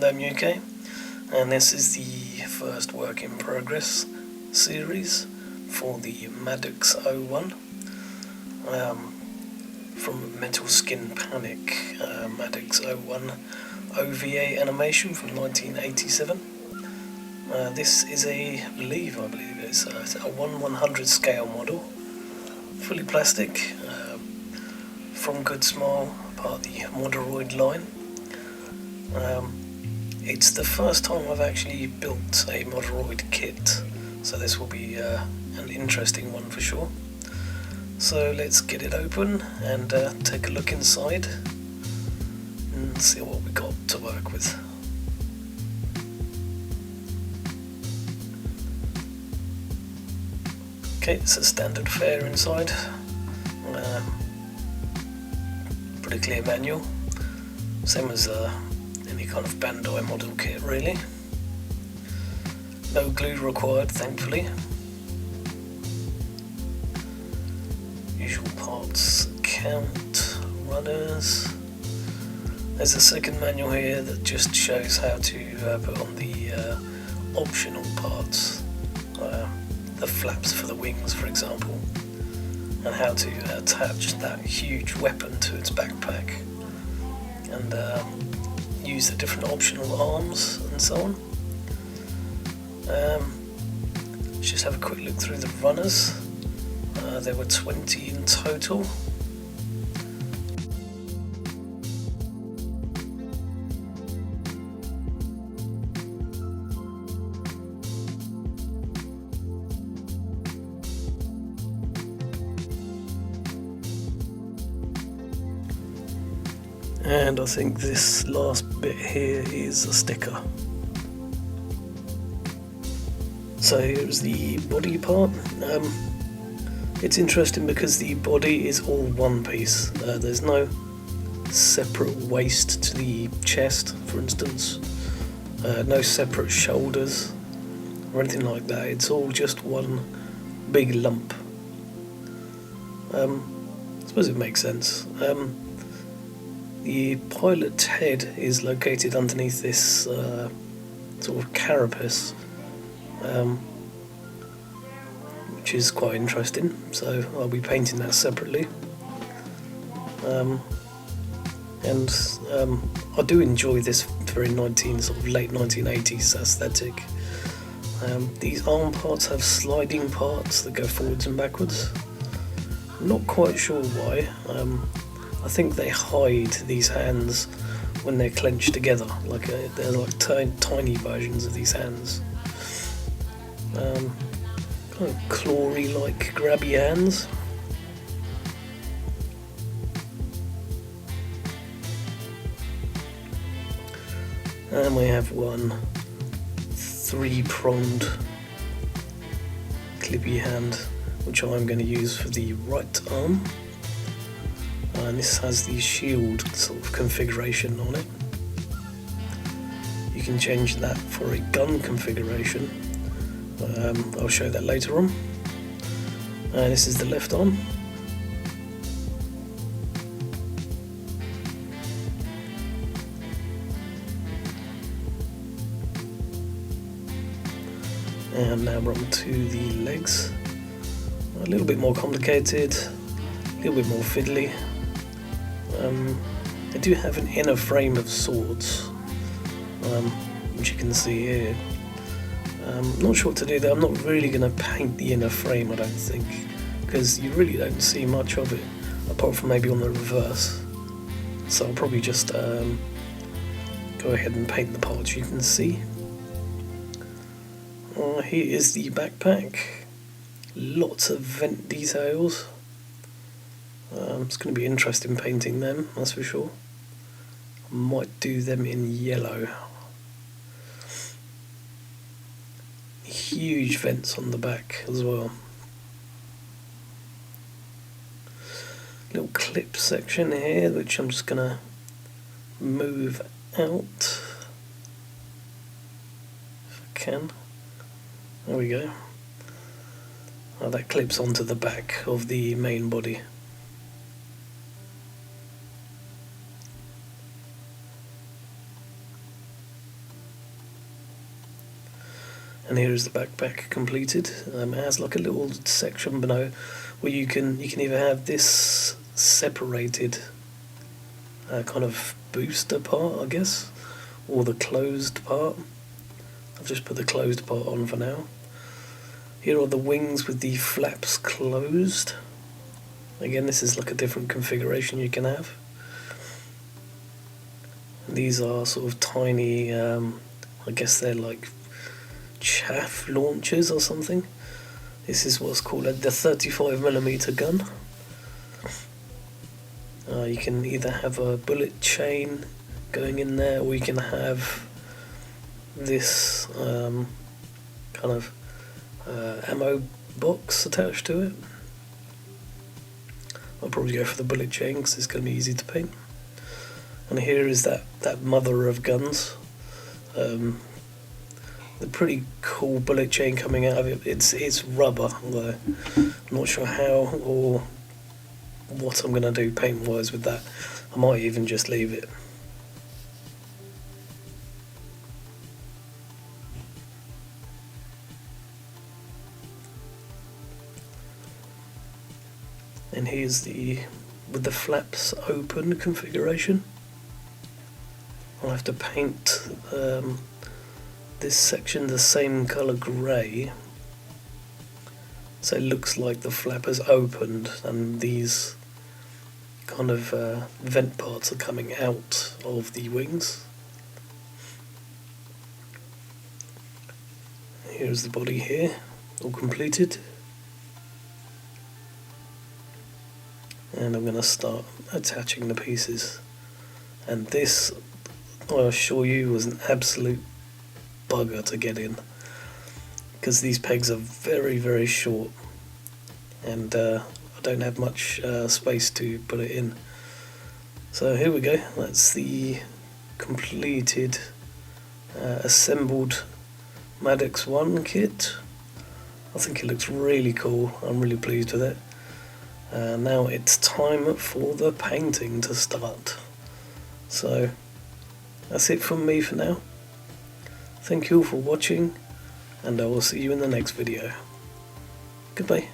GunplaUK, and this is the first work in progress series for the Madox-01 from Metal Skin Panic, Madox-01 OVA animation from 1987. This is I believe it's a 1/100 scale model, fully plastic, from Goodsmile, part of the Moderoid line. It's the first time I've actually built a Moderoid kit, so this will be an interesting one for sure. So let's get it open and take a look inside and see what we got to work with. Okay, it's a standard fare inside. Pretty clear manual, same as any kind of Bandai model kit really. No glue required, thankfully. Usual parts, count, runners. There's a second manual here that just shows how to put on the optional parts, the flaps for the wings for example, and how to attach that huge weapon to its backpack, and use the different optional arms and so on. Let's just have a quick look through the runners. There were 20 in total. And I think this last bit here is a sticker. So here's the body part. It's interesting because the body is all one piece. There's no separate waist to the chest, for instance. No separate shoulders or anything like that. It's all just one big lump. I suppose it makes sense. The pilot's head is located underneath this sort of carapace, which is quite interesting, so I'll be painting that separately. And I do enjoy this very late 1980s aesthetic. These arm parts have sliding parts that go forwards and backwards. I'm not quite sure why. I think they hide these hands when they're clenched together, they're like tiny versions of these hands. Kind of clawy-like grabby hands. And we have one 3-pronged clippy hand, which I'm going to use for the right arm. And this has the shield sort of configuration on it. You can change that for a gun configuration. I'll show that later on. This is the left arm. And now we're on to the legs. A little bit more complicated, a little bit more fiddly. They do have an inner frame of swords, which you can see here. Not sure what to do there. I'm not really going to paint the inner frame, I don't think, because you really don't see much of it, apart from maybe on the reverse. So I'll probably just go ahead and paint the parts you can see. Here is the backpack. Lots of vent details. It's going to be interesting painting them, that's for sure. I might do them in yellow. Huge vents on the back as well. Little clip section here, which I'm just going to move out if I can. There we go. That clips onto the back of the main body. And here is the backpack completed. It has like a little section below where you can either have this separated kind of booster part, I guess, or the closed part. I've just put the closed part on for now. Here are the wings with the flaps closed. Again, this is like a different configuration you can have. These are sort of tiny, I guess they're like chaff launchers or something. This is what's called the 35mm gun. You can either have a bullet chain going in there, or you can have this kind of ammo box attached to it. I'll probably go for the bullet chain because it's going to be easy to paint. And here is that mother of guns. The pretty cool bullet chain coming out of it. It's rubber, although I'm not sure how or what I'm going to do paint wise with that. I might even just leave it. And here's with the flaps open configuration. I'll have to paint this section the same colour grey, so it looks like the flap has opened and these kind of vent parts are coming out of the wings. Here's the body here, all completed. And I'm going to start attaching the pieces. And this, I assure you, was an absolute bugger to get in, because these pegs are very, very short, and I don't have much space to put it in. So here we go, that's the completed assembled Madox-01 kit. I think it looks really cool, I'm really pleased with it. Now it's time for the painting to start. So that's it from me for now. Thank you all for watching, and I will see you in the next video. Goodbye.